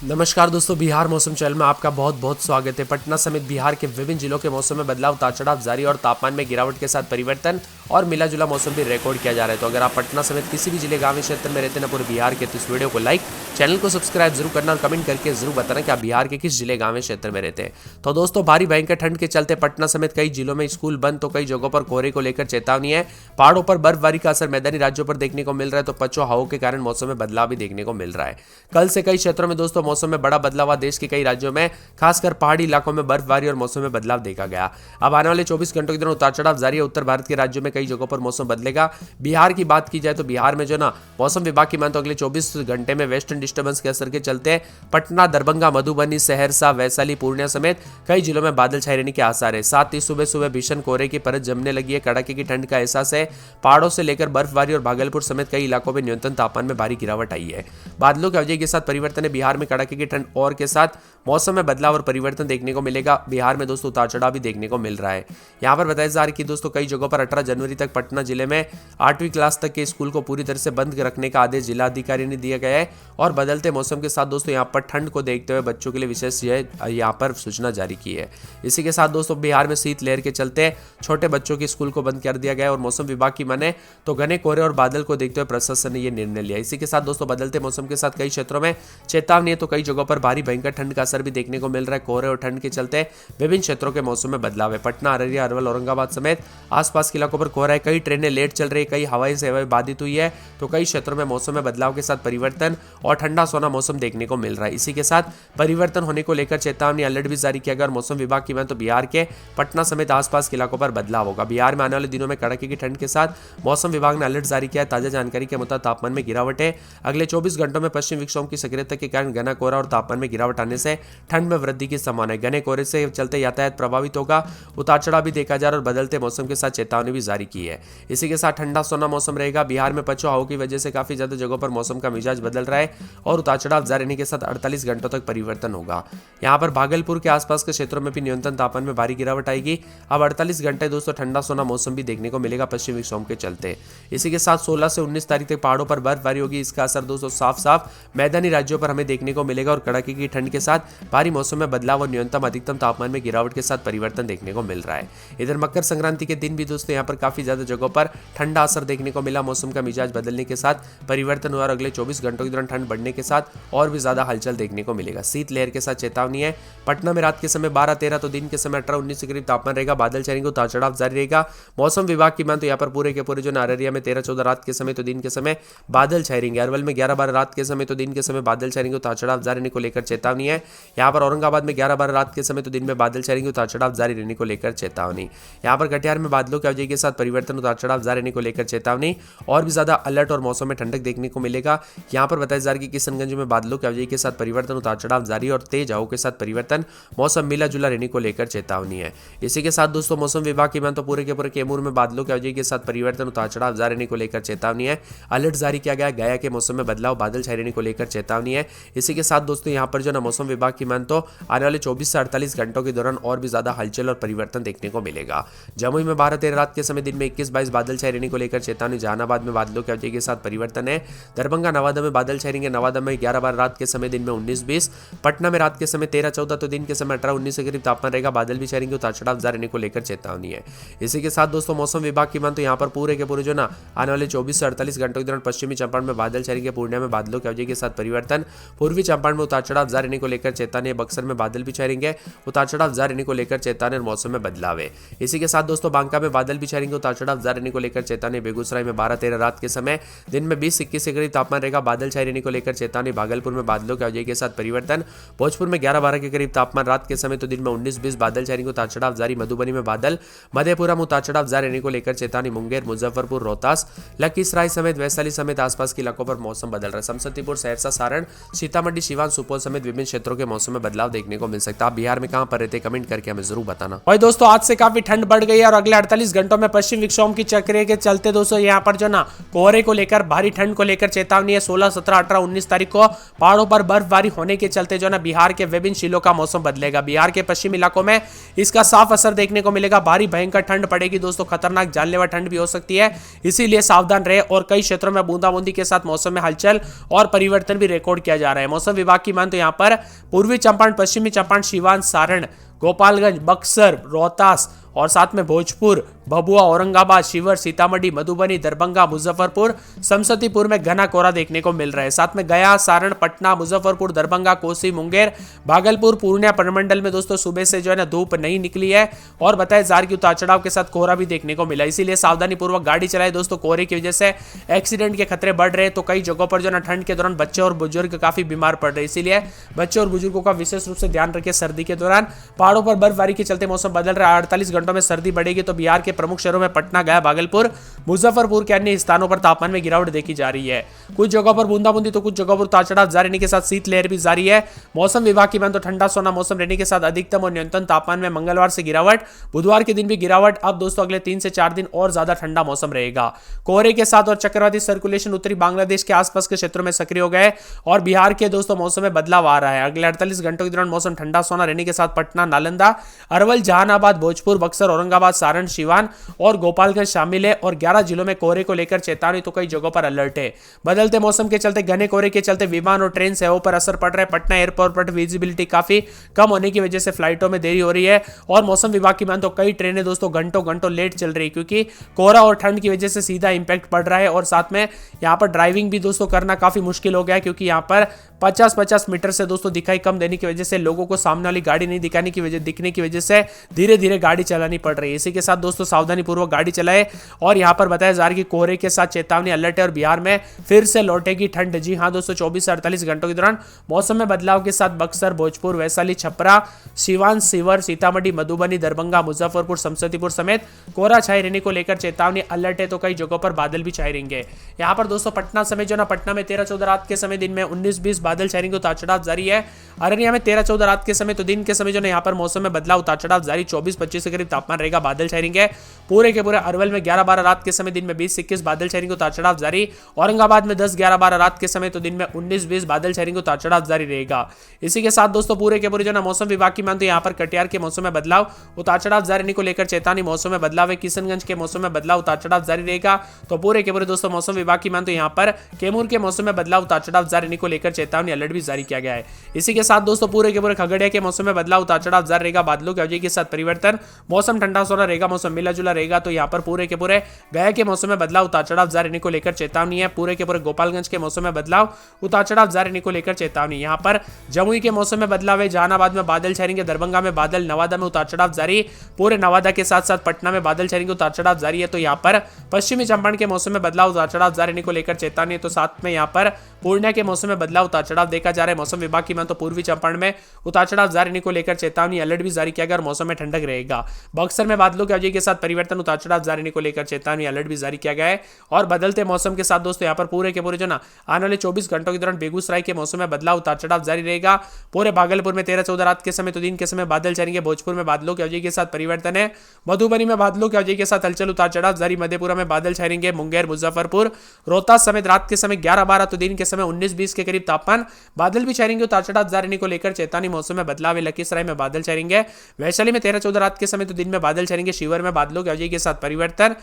नमस्कार दोस्तों, बिहार मौसम चैनल में आपका बहुत बहुत स्वागत है। पटना समेत बिहार के विभिन्न जिलों के मौसम में बदलाव, उतार चढ़ाव जारी और तापमान में गिरावट के साथ परिवर्तन और मिला जुला मौसम भी रिकॉर्ड किया जा रहा है। तो अगर आप पटना समेत किसी भी जिले गाँव क्षेत्र में रहते हैं ना पूरे बिहार के, तो इस वीडियो को लाइक, चैनल को सब्सक्राइब जरूर करना और कमेंट करके जरूर बताना कि आप बिहार के किस जिले गाँव क्षेत्र में रहते हैं। तो दोस्तों, भारी भयंकर ठंड के चलते पटना समेत कई जिलों में स्कूल बंद, तो कई जगहों पर कोहरे को लेकर चेतावनी है। पहाड़ों पर बर्फबारी का असर मैदानी राज्यों पर देखने को मिल रहा है, तो पछुआ हवाओं के कारण मौसम में बदलाव भी देखने को मिल रहा है। कल से कई क्षेत्रों में दोस्तों मौसम में बड़ा बदलाव, देश के कई राज्यों में खासकर पहाड़ी इलाकों में बर्फबारी और मौसम में बदलाव देखा गया। अब आने वाले 24 घंटों के दौरान उतार चढ़ाव जारी है। उत्तर भारत के राज्यों में कई जगहों पर मौसम बदलेगा। बिहार की बात की जाए तो बिहार में जो ना मौसम विभाग की मान तो अगले 24 घंटे में वेस्टर्न डिस्टर्बेंस के असर के चलते पटना, दरभंगा, मधुबनी, सहरसा, वैशाली, पूर्णिया समेत कई जिलों में बादल छाए रहने के आसार है। साथ ही सुबह सुबह भीषण कोहरे की परत जमने लगी है। कड़ाके की ठंड का एहसास है। पहाड़ों से लेकर बर्फबारी और भागलपुर समेत कई इलाकों में न्यूनतम तापमान में भारी गिरावट आई है। बादलों की वजह के साथ परिवर्तन है। बिहार में कड़ाके की ठंड और के साथ मौसम में बदलाव और परिवर्तन देखने को मिलेगा। बिहार में दोस्तों उतार चढ़ाव भी देखने को मिल रहा है। यहाँ पर बताया जा रहा है कि दोस्तों कई जगहों पर 18 जनवरी तक पटना जिले में 8वीं क्लास तक के स्कूल को पूरी तरह से बंद रखने का आदेश जिला अधिकारी ने दिया गया है। और बदलते मौसम के साथ दोस्तों यहाँ पर ठंड को देखते हुए बच्चों के लिए विशेष यहाँ पर सूचना जारी की है। इसी के साथ दोस्तों बिहार में शीतलहर के चलते छोटे बच्चों के स्कूल को बंद कर दिया गया है। और मौसम विभाग की माने तो घने कोहरे और बादल को देखते हुए प्रशासन ने यह निर्णय लिया। इसी के साथ दोस्तों बदलते मौसम के साथ कई क्षेत्रों में चेतावनी है, तो कई जगहों पर भारी भयंकर ठंड का असर भी देखने को मिल रहा है। कोहरे और ठंड के चलते विभिन्न क्षेत्रों के मौसम में बदलाव है। पटना, अररिया, अरवल, औरंगाबाद समेत आसपास के इलाकों पर कोहरा है। कई ट्रेनें लेट चल रही है, कई हवाई सेवाएं बाधित हुई है। तो कई क्षेत्रों में मौसम में बदलाव के साथ परिवर्तन और ठंडा सोना मौसम देखने को मिल रहा है। इसी के साथ परिवर्तन होने को लेकर चेतावनी अलर्ट भी जारी किया गया। और मौसम विभाग की माने तो बिहार के पटना समेत आसपास के इलाकों पर बदलाव होगा। बिहार में आने वाले दिनों में कड़ाके की ठंड के साथ मौसम विभाग ने अलर्ट जारी किया है। ताजा जानकारी के मुताबिक तापमान में गिरावट है। अगले 24 घंटों में पश्चिम विक्षोभ की सक्रियता के कारण घना कोहरा और तापमान में गिरावट आने से ठंड में वृद्धि की संभावना है। घने कोहरे से चलते यातायात प्रभावित होगा। उतार चढ़ाव भी देखा जा रहा है और बदलते मौसम के साथ चेतावनी भी जारी की है। इसी के साथ ठंडा सोना मौसम रहेगा। बिहार में पछुआ हवाओं की वजह से काफी ज्यादा जगहों पर मौसम का मिजाज बदल रहा है और उतार चढ़ाव जारी रहने के साथ 48 घंटों तक परिवर्तन होगा। यहाँ पर भागलपुर के आसपास के क्षेत्रों में भी न्यूनतम तापमान में भारी गिरावट आएगी। अब 48 घंटे दोस्तों ठंडा सोना मौसम भी देखने को मिलेगा पश्चिम विक्षोभ के चलते। इसी के साथ 16 से 19 तारीख तक पहाड़ों पर बर्फबारी होगी। इसका असर दोस्तों साफ साफ मैदानी राज्यों पर हमें देखने को मिलेगा और कड़ाके की ठंड के साथ भारी मौसम में बदलाव और न्यूनतम अधिकतम तापमान में गिरावट के साथ परिवर्तन देखने को मिल रहा है। इधर मकर संक्रांति के दिन भी दोस्तों यहाँ पर काफी ज्यादा जगहों पर ठंडा असर देखने को मिला। मौसम का मिजाज बदलने के साथ परिवर्तन हुआ और अगले 24 घंटों के दौरान ठंड बढ़ने के साथ और भी ज्यादा हलचल देखने को मिलेगा। शीतलहर के साथ चेतावनी है। पटना में रात के समय 12-13 तो दिन के समय 18-19 के करीब तापमान रहेगा। बादल छाएंगे, उतार चढ़ाव जारी रहेगा। मौसम विभाग की मान तो यहाँ पर पूरे के पूरे जो अररिया में 13-14 रात के समय तो दिन के समय बादल छाएंगे। अरवल में 11-12 रात के समय तो दिन के समय बादल छाएंगे, उतार चढ़ाव जारी रहने को लेकर चेतावनी है। यहाँ पर औरंगाबाद में 11-12 रात के समय तो दिन में बादल छाएंगे, उतार चढ़ाव जारी रहने को लेकर चेतावनी। यहाँ पर कटिहार में बादलों की वजह के साथ परिवर्तन, उतार चढ़ाव जारी रहने को लेकर चेतावनी और भी ज्यादा अलर्ट और मौसम में ठंडक देखने को मिलेगा। यहाँ पर बताया जा रहा है कि किशनगंज में बादलों की वजह के साथ परिवर्तन, उतार चढ़ाव जारी और तेज हवाओं के साथ परिवर्तन, मौसम मिला जुला रहने को लेकर चेतावनी है। इसी के साथ दोस्तों मौसम विभाग की मान तो पूरे के पूरे कैमूर में बादलों की वजह के साथ परिवर्तन, उतार चढ़ाव जारी रहने को लेकर चेतावनी है। अलर्ट जारी किया गया। गया के मौसम में बदलाव, बादल छाए रहने को लेकर चेतावनी है। इसी के साथ दोस्तों यहाँ पर जो ना मौसम विभाग की मान तो आने वाले 24 से 48 घंटों के दौरान और भी ज्यादा हलचल और परिवर्तन देखने को मिलेगा। जमुई में 12-13 रात के समय दिन में 21-22 बादल छाए रहने को लेकर चेतावनी। जहानाबाद में बादलों की वजह के साथ परिवर्तन है। दरभंगा, नवादा में बादल छाएंगे। नवादा में 11-12 रात के समय दिन में 19-20। पटना में रात के समय 13-14 तो दिन के समय 18-19 के करीब तापमान रहेगा। बादल भी छाएंगे, उतार चढ़ाव जारी रहने को लेकर चेतावनी है। इसी के साथ दोस्तों मौसम विभाग की मान तो यहाँ पर पूरे के पूरे जो ना आने वाले 24 से 48 घंटों के दौरान पश्चिमी चंपारण में बादल छाएंगे। पूर्णिया में बादलों की वजह के साथ परिवर्तन। पूर्वी चंपारण में उतार चढ़ाव जारी रहने को लेकर चेतावनी। बक्सर में बादल भी छाएंगे, उतार चढ़ाव जारी रहने को लेकर चेतावनी और मौसम में बदलाव है। इसी के साथ दोस्तों बांका में बादल भी छाएंगे, उतार चढ़ाव जारी रहने को लेकर चेतावनी। बेगूसराय में 12-13 रात के समय दिन में 20-21 के करीब तापमान रहेगा। बादल छाए रहने को लेकर चेतावनी। भागलपुर में बादलों की वजह के साथ परिवर्तन। भोजपुर में 11-12 के करीब तापमान रात के समय तो दिन में 19-20 बादल छाएंगे, उतार चढ़ाव जारी। मधुबनी में बादल। मधेपुरा में उतार चढ़ाव जारी रहने को लेकर चेतावनी। मुंगेर, मुजफ्फरपुर, रोहतास, लखीसराय समेत वैशाली समेत आसपास के इलाकों पर मौसम बदल रहा है। समस्तीपुर, सहरसा, सारण, सीतामढ़ी, सिवान, सुपौल समेत विभिन्न क्षेत्रों के मौसम में बदलाव देखने को मिल सकता है। आप बिहार में कहां पर रहते कमेंट करके हमें जरूर बताना। और दोस्तों आज से काफी ठंड बढ़ गई है और अगले 48 घंटों में पश्चिम विक्षोभ की चक्र के चलते दोस्तों यहाँ पर जो ना कोहरे को लेकर, भारी ठंड को लेकर चेतावनी है। 16, 17, 18, 19 तारीख को पहाड़ों पर बर्फबारी होने के चलते जो ना बिहार के विभिन्न जिलों का मौसम बदलेगा। बिहार के पश्चिमी इलाकों में इसका साफ असर देखने को मिलेगा। भारी भयंकर ठंड पड़ेगी दोस्तों, खतरनाक जानलेवा ठंड भी हो सकती है, इसीलिए सावधान रहे। और कई क्षेत्रों में बूंदाबूंदी के साथ मौसम में हलचल और परिवर्तन भी रिकॉर्ड किया जा रहा है। मौसम विभाग की मान तो यहाँ पर पूर्वी चंपारण, पश्चिमी चंपारण, सीवान, सारण, गोपालगंज, बक्सर, रोहतास और साथ में भोजपुर, भभुआ, औरंगाबाद, शिवहर, सीतामढ़ी, मधुबनी, दरभंगा, मुजफ्फरपुर, समस्तीपुर में घना कोहरा देखने को मिल रहा है। साथ में गया, सारण, पटना, मुजफ्फरपुर, दरभंगा, कोसी, मुंगेर, भागलपुर, पूर्णिया प्रमंडल में दोस्तों सुबह से जो है ना धूप नहीं निकली है और बताए जार की उतार चढ़ाव के साथ कोहरा भी देखने को मिला। इसीलिए सावधानी पूर्वक गाड़ी चलाए दोस्तों। कोहरे की वजह से एक्सीडेंट के खतरे बढ़ रहे हैं, तो कई जगहों पर जो ना ठंड के दौरान बच्चे और बुजुर्ग काफी बीमार पड़ रहे हैं। इसीलिए बच्चे और बुजुर्गों का विशेष रूप से ध्यान रखें। सर्दी के दौरान पहाड़ों पर बर्फबारी के चलते मौसम बदल रहा है। 48 घंटों में सर्दी बढ़ेगी तो बिहार के प्रमुख शहरों में पटना, गया, भागलपुर, मुजफ्फरपुर के अन्य स्थानों पर तापमान में गिरावट देखी जा रही है। कुछ जगहों पर बूंदाबूंदी तो कुछ जगहों पर उतार चढ़ाव जारी रहने के साथ शीतलहर भी जारी है। मौसम विभाग की मान तो ठंडा सोना मौसम रहने के साथ अधिकतम और न्यूनतम तापमान में मंगलवार से गिरावट, बुधवार के दिन भी गिरावट। अब दोस्तों अगले 3 से 4 दिन और ज्यादा ठंडा मौसम रहेगा। कोहरे के साथ और चक्रवाती सर्कुलेशन उत्तरी बांग्लादेश के आसपास के क्षेत्रों में सक्रिय हो गए और बिहार के दोस्तों मौसम में बदलाव आ रहा है। अगले 48 घंटों के दौरान मौसम ठंडा सोना रहने के साथ पटना, नालंदा, अरवल, जहानाबाद, भोजपुर, बक्सर, औरंगाबाद, सारण, सीवान और गोपालगंज शामिल है और 11 जिलों में कोहरे को लेकर चेतावनी तो कई जगहों पर अलर्ट है। बदलते मौसम के चलते घने कोहरे के चलते विमान और ट्रेन सेवाओं पर असर पड़ रहा है। पटना एयरपोर्ट पर विजिबिलिटी काफी कम होने की वजह से फ्लाइटों में देरी हो रही है और मौसम विभाग की मान तो कई ट्रेनें दोस्तों घंटों लेट चल रही है, क्योंकि कोहरा और ठंड की वजह से सीधा इंपैक्ट पड़ रहा है। और साथ में यहाँ पर ड्राइविंग भी दोस्तों करना काफी मुश्किल हो गया है, क्योंकि यहाँ पर 50-50 मीटर से दोस्तों दिखाई कम देने की वजह से लोगों को सामने वाली गाड़ी नहीं दिखने की वजह से धीरे धीरे गाड़ी चलानी पड़ रही है। इसी के साथ दोस्तों सावधानी पूर्वक गाड़ी चलाए। और यहाँ पर बताया जा रहा है कि कोहरे के साथ चेतावनी अलर्ट है और बिहार में फिर से लौटेगी ठंड। जी हाँ दोस्तों, 24 से 48 घंटों के दौरान मौसम में बदलाव के साथ बक्सर, भोजपुर, वैशाली, छपरा, सीवान, शिवहर, सीतामढ़ी, मधुबनी, दरभंगा, मुजफ्फरपुर, समस्तीपुर समेत कोहरा छाए रहने को लेकर चेतावनी अलर्ट है, तो कई जगहों पर बादल भी छाए रहेंगे। यहाँ पर दोस्तों पटना समय जो ना पटना में 13-14 रात के समय, दिन में 19-20 बादल छाए रहेंगे, उतार चढ़ाव जारी है। अररिया में 13-14 रात के समय तो दिन के समय जो ना यहाँ पर मौसम में बदलाव, उतार चढ़ाव जारी। 24-25 के करीब तापमान रहेगा, बादल छाए रहेंगे। पूरे के पूरे अरवल में 11-12 रात के समय, दिन में 20-21 बादल छाए रहेंगे, उतार चढ़ाव जारी। औरंगाबाद में 10-11-12 रात के समय तो दिन में 19-20 बादल छाए रहेंगे, उतार चढ़ाव जारी रहेगा। इसी के साथ दोस्तों पूरे के पूरे जो ना मौसम विभाग की मान तो यहाँ पर कटिहार के मौसम में बदलाव, उतार चढ़ाव जारी रहने को लेकर चेतावनी। मौसम में बदलाव है। किशनगंज के मौसम में बदलाव, उतार चढ़ाव जारी रहेगा। तो पूरे के पूरे दोस्तों मौसम विभाग की मान तो यहाँ पर कैमूर के मौसम में बदलाव, उतार चढ़ाव जारी रहने को लेकर चेतावनी अलर्ट भी जारी किया गया है। इसी के साथ दोस्तों पूरे के पूरे खगड़िया के मौसम में बदलाव, उतार चढ़ाव जारी रहेगा। बादलों की अवधि के साथ परिवर्तन, मौसम ठंडा सोना रहेगा, मौसम मिला जुला रहेगा। तो यहाँ पर पूरे के पूरे गया के मौसम में बदलाव, उतार चढ़ाव जारी रहने को लेकर चेतावनी है। पूरे के पूरे गोपालगंज के मौसम में बदलाव, उतार चढ़ाव जारी रहने को लेकर चेतावनी। यहाँ पर जमुई के मौसम में बदलाव है। जहानाबाद में बादल छाएंगे, दरभंगा में बादल, नवादा में उतार चढ़ाव जारी। पूरे नवादा के साथ साथ पटना में बादल छाएंगे, उतार चढ़ाव जारी है। तो यहाँ पर पश्चिमी चंपारण के मौसम में बदलाव, उतार चढ़ाव जारी रहने को लेकर चेतावनी है। तो साथ में यहाँ पर पूर्णिया के मौसम में बदलाव, उतार चढ़ाव देखा जा रहा है। मौसम विभाग की मान तो पूर्वी चंपारण में उतार चढ़ाव जारी रहने को लेकर चेतावनी अलर्ट भी जारी किया गया और मौसम में ठंडक रहेगा। बक्सर में बादलों की अवधि के साथ परिवर्तन, उतार चढ़ाव जारी रहने को लेकर चेतावनी अलर्ट भी जारी किया गया है। और बदलते मौसम के साथ दोस्तों यहाँ पर पूरे के पूरे जो ना आने वाले 24 घंटों के दौरान बेगूसराय के मौसम में बदलाव, उतार चढ़ाव जारी रहेगा। पूरे भागलपुर में 13-14 रात के समय तो दिन के समय बादल छाएंगे। भोजपुर में बादलों की अवधि के साथ परिवर्तन है। मधुबनी में बादलों की अवधि के साथ हलचल, उतार चढ़ाव जारी। मधेपुरा में बादल छाएंगे। मुंगेर, मुजफ्फरपुर, रोहतास समेत रात के समय 11-12 तो दिन के समय 19-20 के करीब तापमान, बादल भी छाएंगे, उतार चढ़ाव जारी रहने को लेकर चेतावनी। मौसम में बदलाव है। लखीसराय में बादल छाएंगे। वैशाली में 13-14 रात के समय तो दिन में बादल छाएंगे। शिवहर में बादलों की अवधि के साथ परिवर्तन।